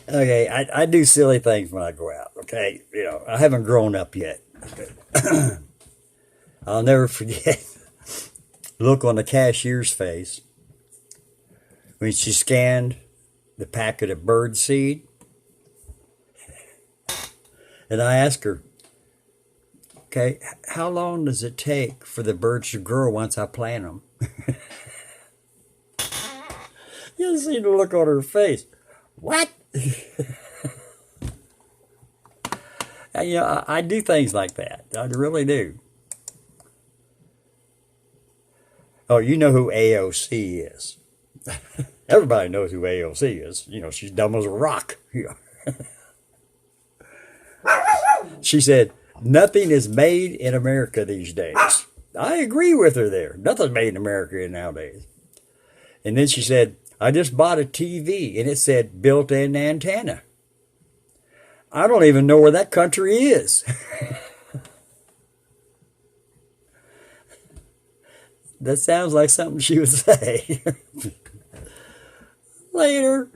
Okay, I do silly things when I go out. Okay, I haven't grown up yet. I'll never forget the look on the cashier's face when she scanned the packet of bird seed, and I asked her, "Okay, how long does it take for the birds to grow once I plant them?" You see the look on her face. What? I do things like that. I really do. Oh, you know who AOC is. Everybody knows who AOC is. She's dumb as a rock. She said, nothing is made in America these days. I agree with her there. Nothing's made in America nowadays. And then she said, I just bought a TV and it said built in antenna. I don't even know where that country is. That sounds like something she would say. Later.